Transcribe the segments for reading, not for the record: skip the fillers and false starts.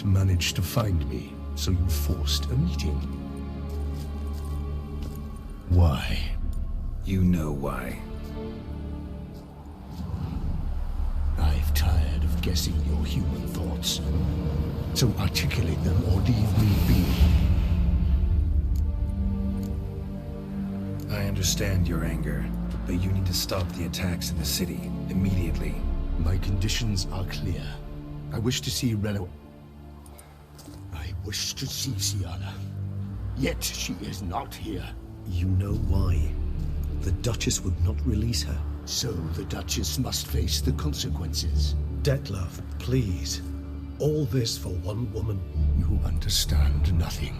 couldn't manage to find me, so you forced a meeting. Why? You know why. I've tired of guessing your human thoughts. So articulate them or leave me be. I understand your anger, but you need to stop the attacks in the city immediately. My conditions are clear. I wish to see Reno. I wish to see Siana. Yet she is not here. You know why. The Duchess would not release her. So the Duchess must face the consequences. Detlef, please. All this for one woman. You understand nothing.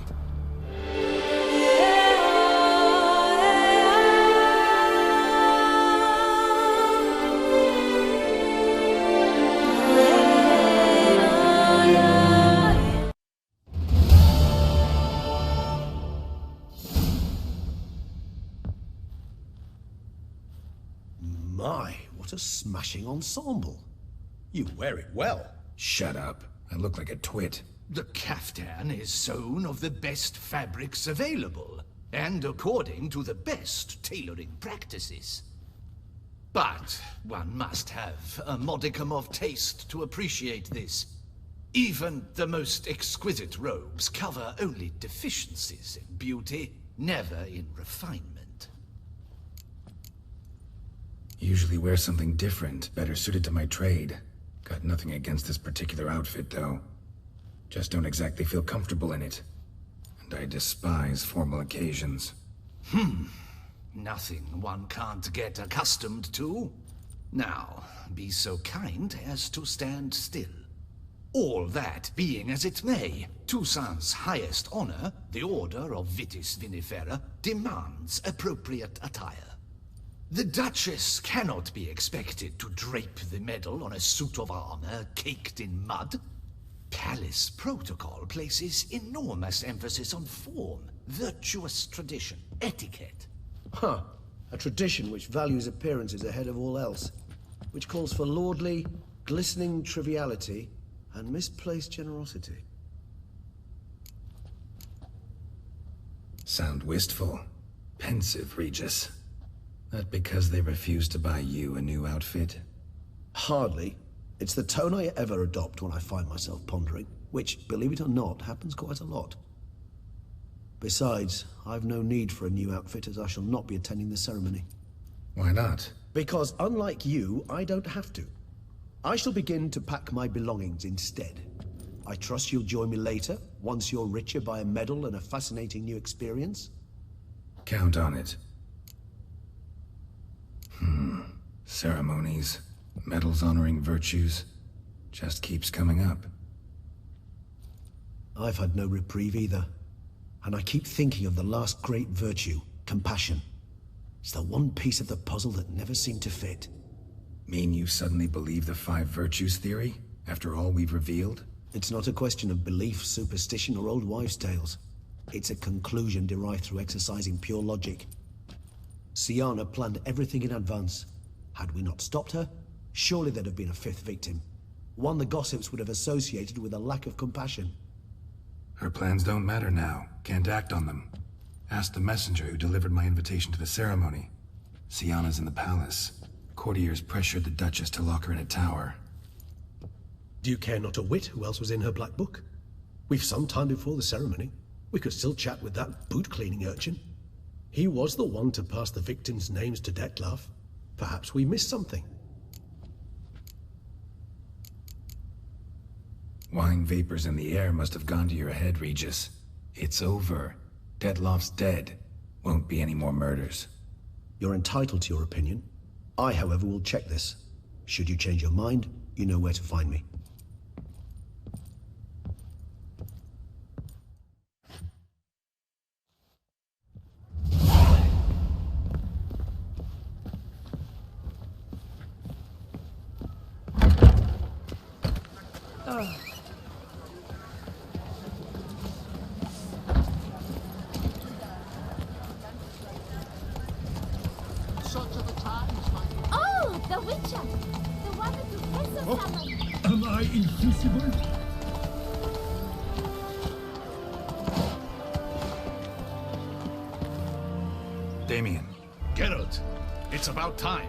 My, what a smashing ensemble. You wear it well. Shut up. I look like a twit. The caftan is sewn of the best fabrics available, and according to the best tailoring practices. But one must have a modicum of taste to appreciate this. Even the most exquisite robes cover only deficiencies in beauty, never in refinement. Usually wear something different, better suited to my trade. Got nothing against this particular outfit, though. Just don't exactly feel comfortable in it. And I despise formal occasions. Nothing one can't get accustomed to. Now, be so kind as to stand still. All that being as it may, Toussaint's highest honor, the Order of Vitis Vinifera, demands appropriate attire. The Duchess cannot be expected to drape the medal on a suit of armor caked in mud. Palace protocol places enormous emphasis on form, virtuous tradition, etiquette. Huh. A tradition which values appearances ahead of all else. Which calls for lordly, glistening triviality and misplaced generosity. Sound wistful. Pensive, Regis. That because they refuse to buy you a new outfit? Hardly. It's the tone I ever adopt when I find myself pondering, which, believe it or not, happens quite a lot. Besides, I've no need for a new outfit as I shall not be attending the ceremony. Why not? Because unlike you, I don't have to. I shall begin to pack my belongings instead. I trust you'll join me later, once you're richer by a medal and a fascinating new experience? Count on it. Ceremonies, medals honoring virtues, just keeps coming up. I've had no reprieve either. And I keep thinking of the last great virtue, compassion. It's the one piece of the puzzle that never seemed to fit. Mean you suddenly believe the 5 virtues theory, after all we've revealed? It's not a question of belief, superstition, or old wives' tales. It's a conclusion derived through exercising pure logic. Siana planned everything in advance. Had we not stopped her, surely there'd have been a 5th victim. One the gossips would have associated with a lack of compassion. Her plans don't matter now. Can't act on them. Ask the messenger who delivered my invitation to the ceremony. Siana's in the palace. Courtiers pressured the Duchess to lock her in a tower. Do you care not a whit who else was in her black book? We've some time before the ceremony. We could still chat with that boot-cleaning urchin. He was the one to pass the victims' names to Detlef. Perhaps we missed something. Wine vapors in the air must have gone to your head, Regis. It's over. Detlef's dead. Won't be any more murders. You're entitled to your opinion. I, however, will check this. Should you change your mind, you know where to find me. Oh, the Witcher! The one that you kiss or someone! Am I invisible? Damien. Geralt, it's about time.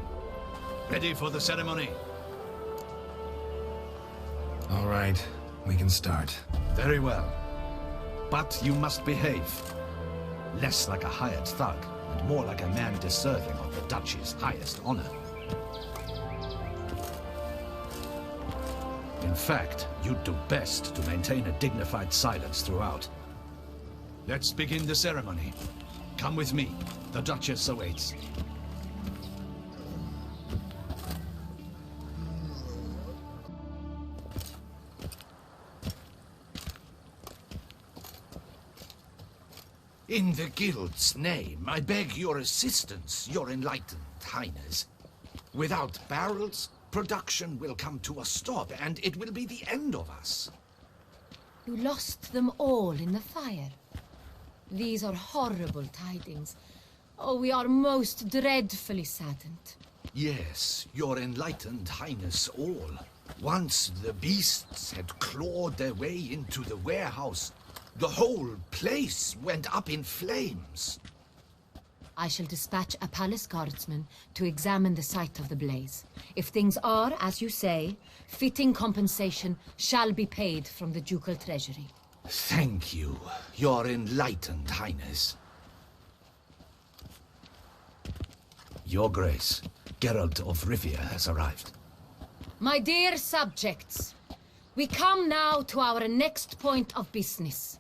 Ready for the ceremony? All right, we can start. Very well. But you must behave. Less like a hired thug, and more like a man deserving of the Duchy's highest honor. In fact, you'd do best to maintain a dignified silence throughout. Let's begin the ceremony. Come with me. The Duchess awaits. In the Guild's name, I beg your assistance, your enlightened highness. Without barrels, production will come to a stop, and it will be the end of us. You lost them all in the fire. These are horrible tidings. Oh, we are most dreadfully saddened. Yes, your enlightened highness all. Once the beasts had clawed their way into the warehouse, the whole place went up in flames. I shall dispatch a palace guardsman to examine the site of the blaze. If things are, as you say, fitting compensation shall be paid from the ducal treasury. Thank you, your enlightened highness. Your Grace, Geralt of Rivia has arrived. My dear subjects, we come now to our next point of business.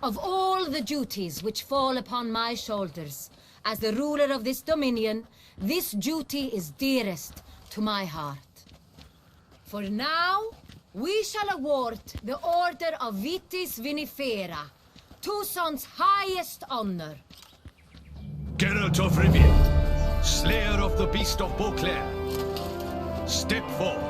Of all the duties which fall upon my shoulders, as the ruler of this dominion, this duty is dearest to my heart. For now, we shall award the Order of Vitis Vinifera, Tucson's highest honor. Geralt of Rivia, Slayer of the Beast of Beauclair, step forth.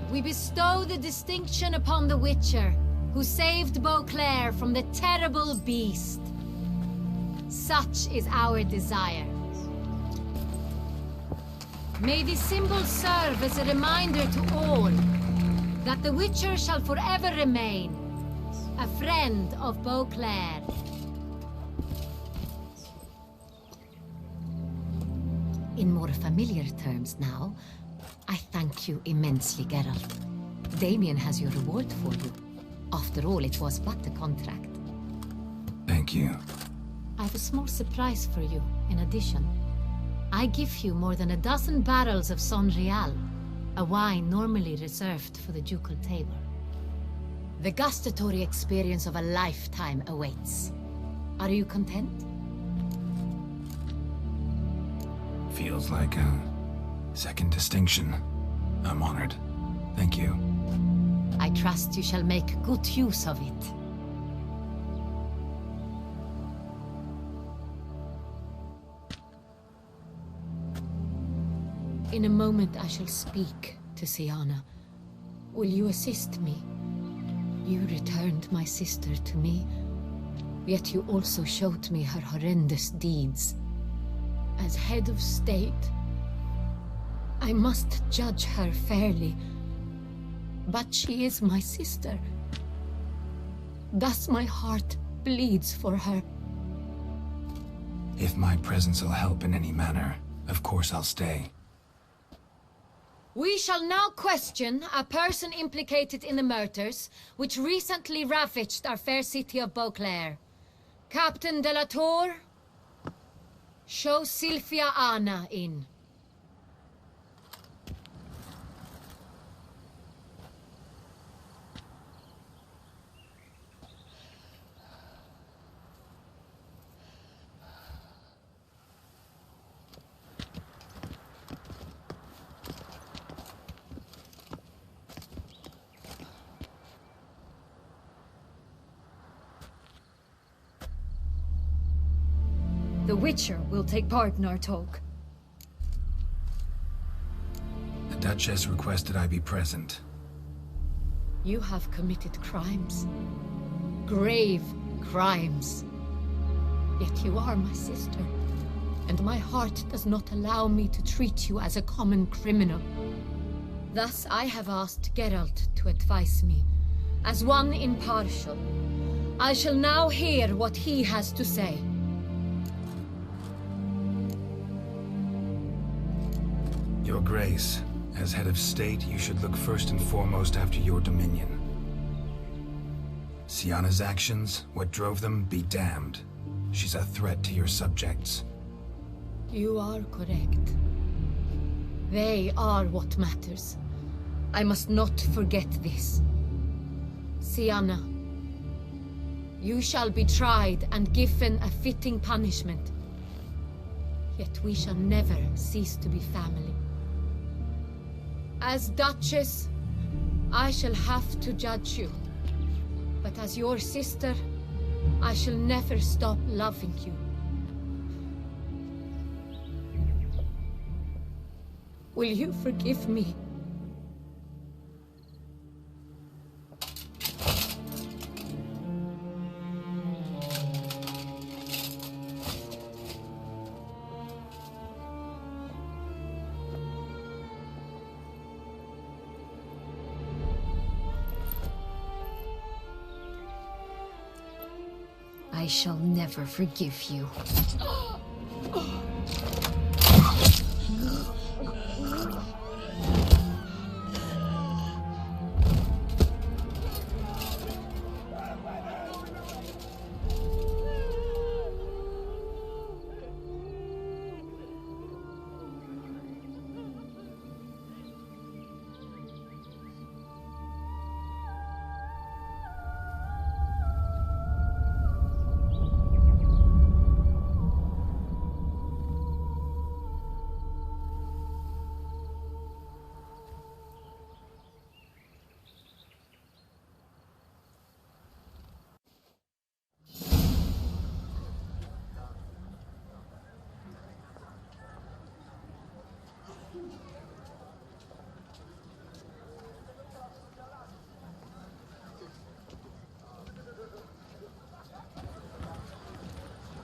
We bestow the distinction upon the Witcher, who saved Beauclair from the terrible beast. Such is our desire. May this symbol serve as a reminder to all that the Witcher shall forever remain a friend of Beauclair. In more familiar terms now, I thank you immensely, Geralt. Damien has your reward for you. After all, it was but a contract. Thank you. I have a small surprise for you, in addition. I give you more than a dozen barrels of Son Real, a wine normally reserved for the ducal table. The gustatory experience of a lifetime awaits. Are you content? Feels like a second distinction. I'm honored. Thank you. I trust you shall make good use of it. In a moment I shall speak to Syanna. Will you assist me? You returned my sister to me, yet you also showed me her horrendous deeds. As head of state, I must judge her fairly, but she is my sister. Thus my heart bleeds for her. If my presence will help in any manner, of course I'll stay. We shall now question a person implicated in the murders which recently ravaged our fair city of Beauclair. Captain de la Tour, show Sylvia Anna in. The Witcher will take part in our talk. The Duchess requested I be present. You have committed crimes. Grave crimes. Yet you are my sister, and my heart does not allow me to treat you as a common criminal. Thus I have asked Geralt to advise me, As one impartial, I shall now hear what he has to say. Your Grace, as head of state, you should look first and foremost after your dominion. Sienna's actions, what drove them, be damned. She's a threat to your subjects. You are correct. They are what matters. I must not forget this. Sienna, you shall be tried and given a fitting punishment. Yet we shall never cease to be family. As Duchess, I shall have to judge you. But as your sister, I shall never stop loving you. Will you forgive me? I shall never forgive you.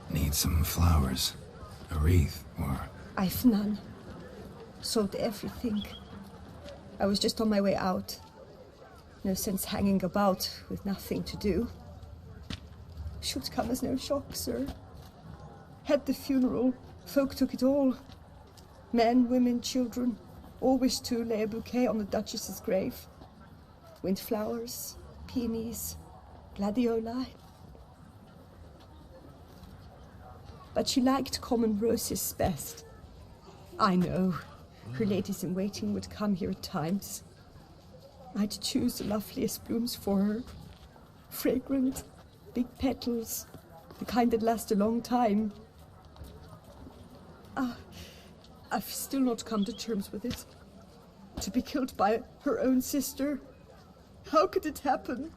Need some flowers, a wreath, or... I've none. Sold everything. I was just on my way out. No sense hanging about with nothing to do. Should come as no shock, sir. Had the funeral, folk took it all. Men, women, children, all wished to lay a bouquet on the Duchess's grave. Windflowers, peonies, gladioli. But she liked common roses best. I know, her ladies-in-waiting would come here at times. I'd choose the loveliest blooms for her. Fragrant, big petals, the kind that last a long time. I've still not come to terms with it. To be killed by her own sister. How could it happen?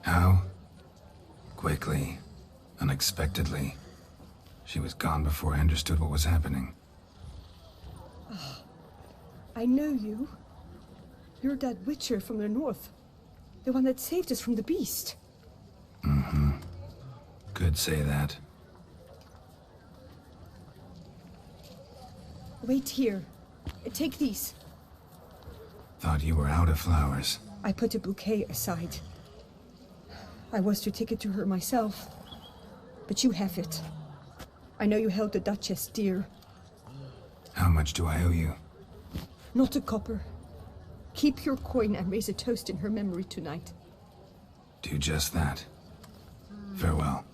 How? Quickly. Unexpectedly. She was gone before I understood what was happening. Oh, I know you. You're that witcher from the north. The one that saved us from the beast. Mm-hmm. Could say that. Wait here. Take these. Thought you were out of flowers. I put a bouquet aside. I was to take it to her myself, but you have it. I know you held the Duchess dear. How much do I owe you? Not a copper. Keep your coin and raise a toast in her memory tonight. Do just that. Farewell.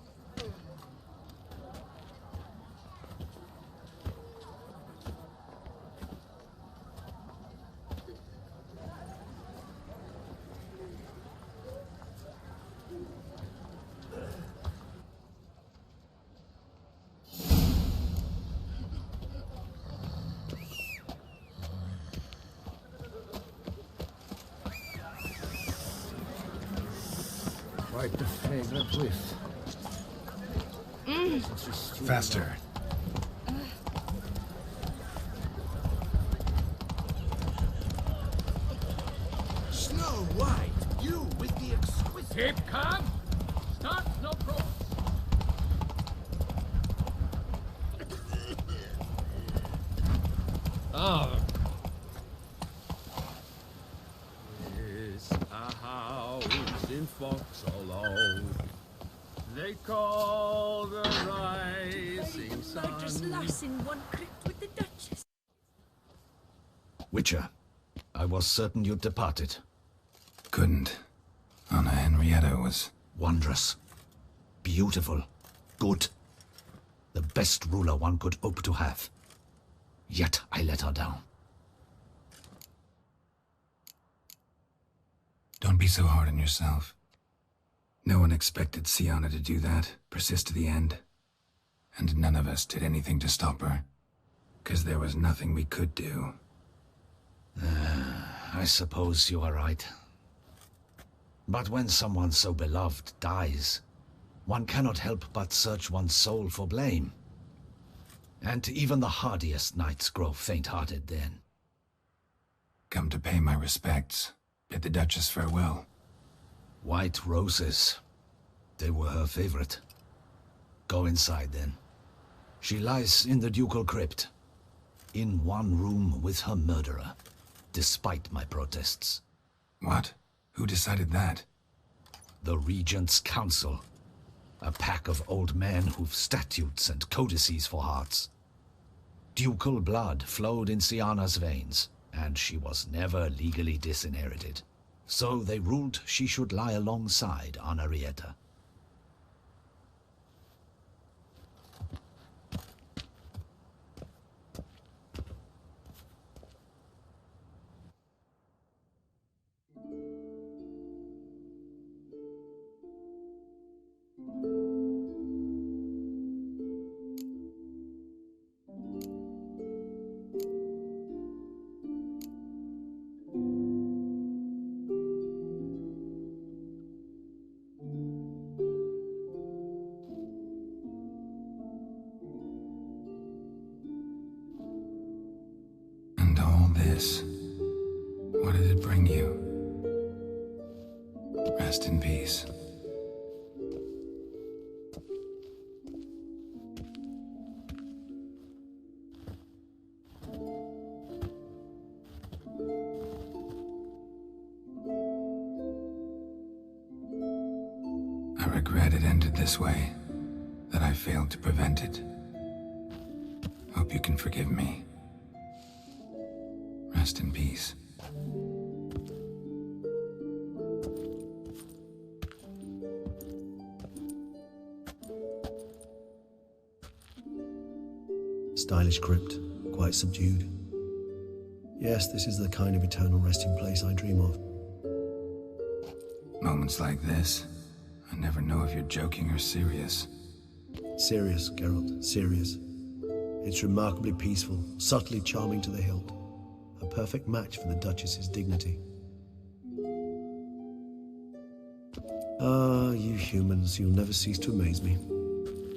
Quite the fragrant whiff. Faster. Snow White, you with the exquisite... Keep calm. Start no cross. foxhole. They call the rising sun. Just lost in one crypt with the Duchess. Witcher, I was certain you'd departed. Couldn't. Anna Henrietta was... Wondrous. Beautiful. Good. The best ruler one could hope to have. Yet I let her down. Don't be so hard on yourself. No one expected Sienna to do that, persist to the end. And none of us did anything to stop her. 'Cause there was nothing we could do. I suppose you are right. But when someone so beloved dies, one cannot help but search one's soul for blame. And even the hardiest knights grow faint-hearted then. Come to pay my respects. Bid the Duchess farewell. White roses. They were her favorite. Go inside then. She lies in the ducal crypt. In one room with her murderer. Despite my protests. What? Who decided that? The Regent's Council. A pack of old men who've statutes and codices for hearts. Ducal blood flowed in Sienna's veins, and she was never legally disinherited. So they ruled she should lie alongside Anna Henrietta. What did it bring you? Rest in peace. I regret it ended this way, that I failed to prevent it. Hope you can forgive me. Rest in peace. Stylish crypt, quite subdued. Yes, this is the kind of eternal resting place I dream of. Moments like this, I never know if you're joking or serious. Serious, Geralt, serious. It's remarkably peaceful, subtly charming to the hilt. A perfect match for the Duchess's dignity. Ah, you humans, you'll never cease to amaze me.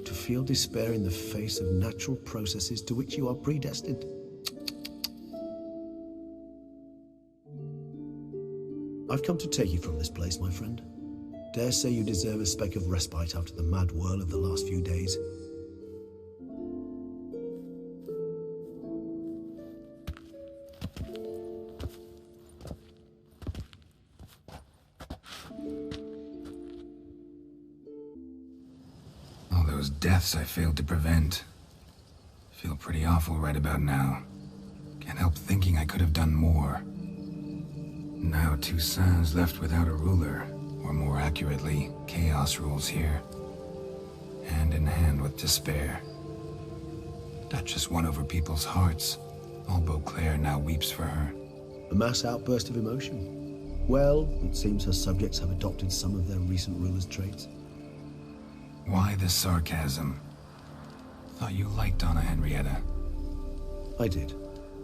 To feel despair in the face of natural processes to which you are predestined. I've come to take you from this place, my friend. Dare say you deserve a speck of respite after the mad whirl of the last few days. Deaths I failed to prevent. Feel pretty awful right about now. Can't help thinking I could have done more. Now Toussaint's left without a ruler, or more accurately, chaos rules here. Hand in hand with despair. Duchess won over people's hearts. All Beauclair now weeps for her. A mass outburst of emotion. Well, it seems her subjects have adopted some of their recent ruler's traits. Why the sarcasm? Thought you liked Anna Henrietta. I did.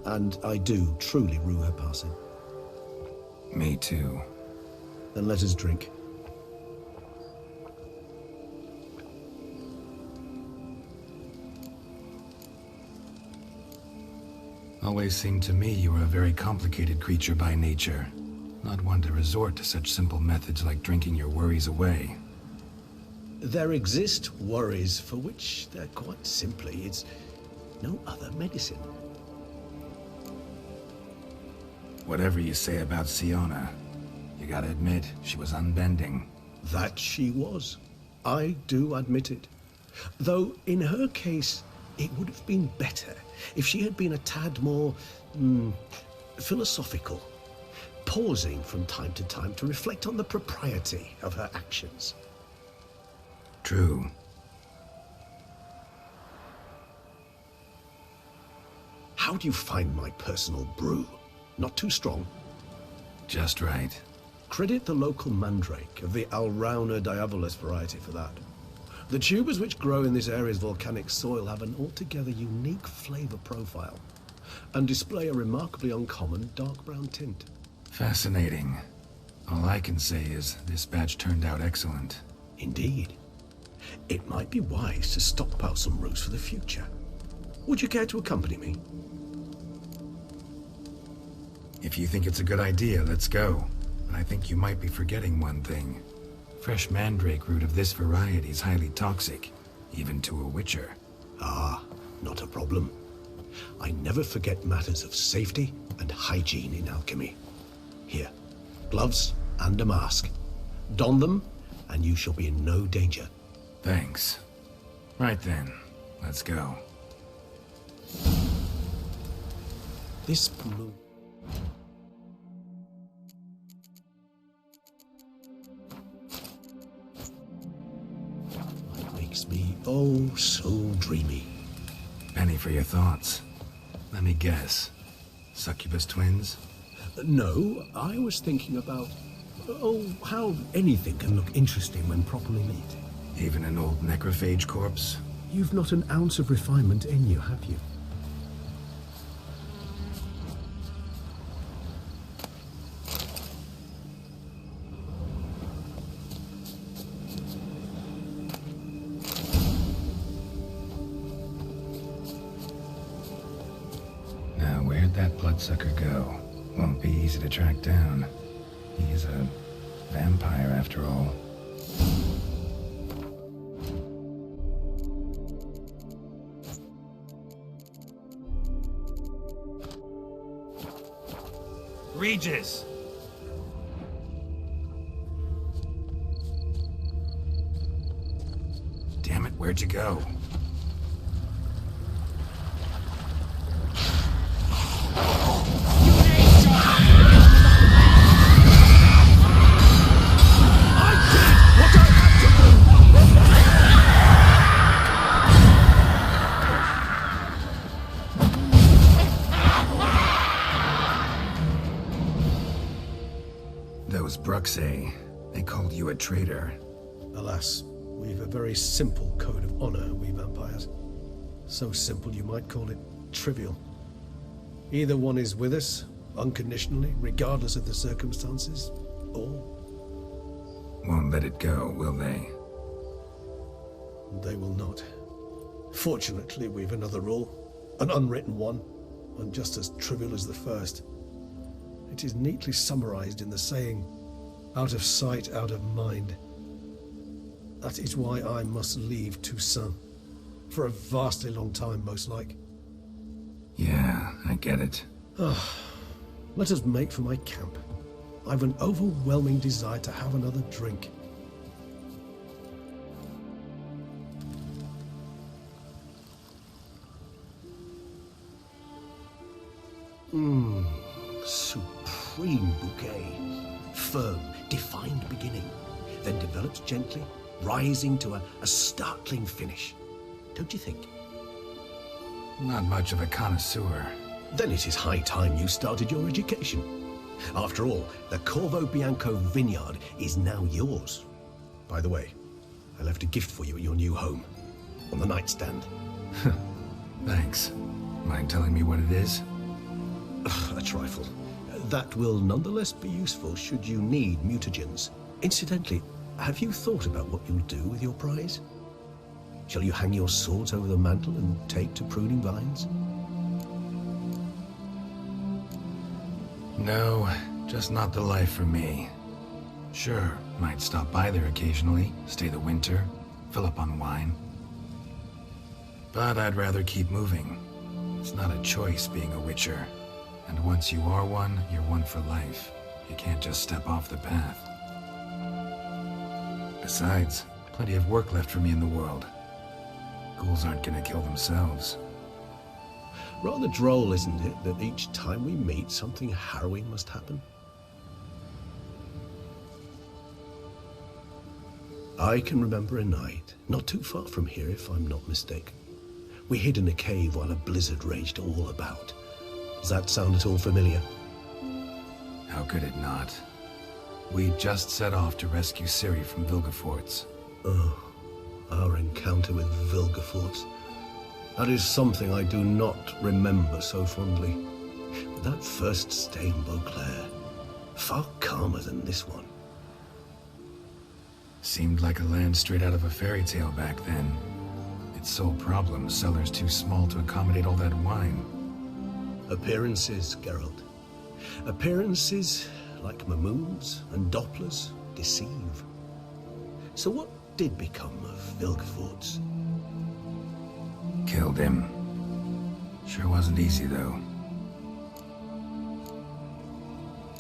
And I do truly rue her passing. Me too. Then let us drink. Always seemed to me you were a very complicated creature by nature. Not one to resort to such simple methods like drinking your worries away. There exist worries for which they're quite simply, it's no other medicine. Whatever you say about Sienna, you gotta admit, she was unbending. That she was. I do admit it. Though, in her case, it would have been better if she had been a tad more, philosophical, pausing from time to time to reflect on the propriety of her actions. True. How do you find my personal brew? Not too strong? Just right. Credit the local mandrake of the Alrauna diabolus variety for that. The tubers which grow in this area's volcanic soil have an altogether unique flavor profile and display a remarkably uncommon dark brown tint. Fascinating. All I can say is this batch turned out excellent. Indeed. It might be wise to stockpile some roots for the future. Would you care to accompany me? If you think it's a good idea, let's go. I think you might be forgetting one thing. Fresh mandrake root of this variety is highly toxic, even to a witcher. Ah, not a problem. I never forget matters of safety and hygiene in alchemy. Here, gloves and a mask. Don them, and you shall be in no danger. Thanks. Right then, let's go. This blue... makes me oh so dreamy. Penny for your thoughts. Let me guess. Succubus twins? No, I was thinking about... how anything can look interesting when properly lit. Even an old necrophage corpse? You've not an ounce of refinement in you, have you? Now, where'd that bloodsucker go? Won't be easy to track down. He's a vampire, after all. Regis! Damn it, where'd you go? Those Bruxay, they called you a traitor. Alas, we've a very simple code of honor, we vampires. So simple you might call it trivial. Either one is with us, unconditionally, regardless of the circumstances, or... Won't let it go, will they? They will not. Fortunately, we've another rule, an unwritten one, and just as trivial as the first. It is neatly summarized in the saying, out of sight, out of mind. That is why I must leave Toussaint. For a vastly long time, most like. Yeah, I get it. Let us make for my camp. I've an overwhelming desire to have another drink. Supreme bouquet. Firm, defined beginning, then develops gently, rising to a startling finish. Don't you think? Not much of a connoisseur. Then it is high time you started your education. After all, the Corvo Bianco vineyard is now yours. By the way, I left a gift for you at your new home, on the nightstand. Thanks. Mind telling me what it is? A trifle. That will nonetheless be useful should you need mutagens. Incidentally, have you thought about what you'll do with your prize? Shall you hang your swords over the mantle and take to pruning vines? No, just not the life for me. Sure, might stop by there occasionally, stay the winter, fill up on wine. But I'd rather keep moving. It's not a choice being a witcher. And once you are one, you're one for life. You can't just step off the path. Besides, plenty of work left for me in the world. Ghouls aren't gonna kill themselves. Rather droll, isn't it, that each time we meet, something harrowing must happen? I can remember a night, not too far from here if I'm not mistaken. We hid in a cave while a blizzard raged all about. Does that sound at all familiar? How could it not? We just set off to rescue Ciri from Vilgefortz. Oh, our encounter with Vilgefortz. That is something I do not remember so fondly. But that first stay in Beauclair, far calmer than this one. Seemed like a land straight out of a fairy tale back then. Its sole problem, cellars too small to accommodate all that wine. Appearances, Geralt. Appearances, like Mamoons and Dopplers, deceive. So what did become of Vilgefortz? Killed him. Sure wasn't easy, though.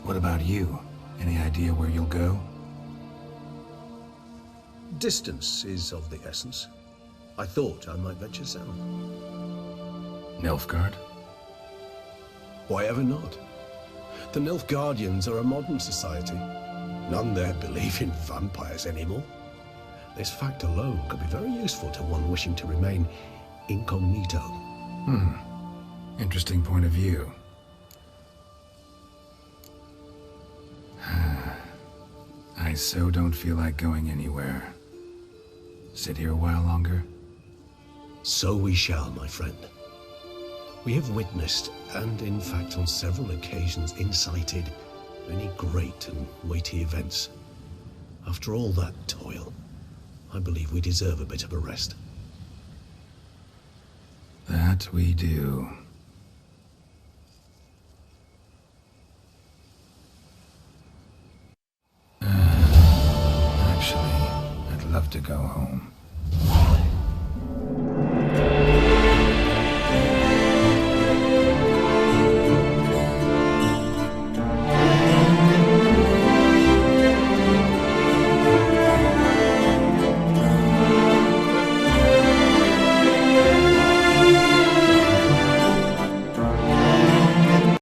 What about you? Any idea where you'll go? Distance is of the essence. I thought I might venture south. Nilfgaard? Why ever not? The Nilfgaardians are a modern society. None there believe in vampires anymore. This fact alone could be very useful to one wishing to remain incognito. Interesting point of view. I so don't feel like going anywhere. Sit here a while longer? So we shall, my friend. We have witnessed, and in fact on several occasions incited, many great and weighty events. After all that toil, I believe we deserve a bit of a rest. That we do. Actually, I'd love to go home.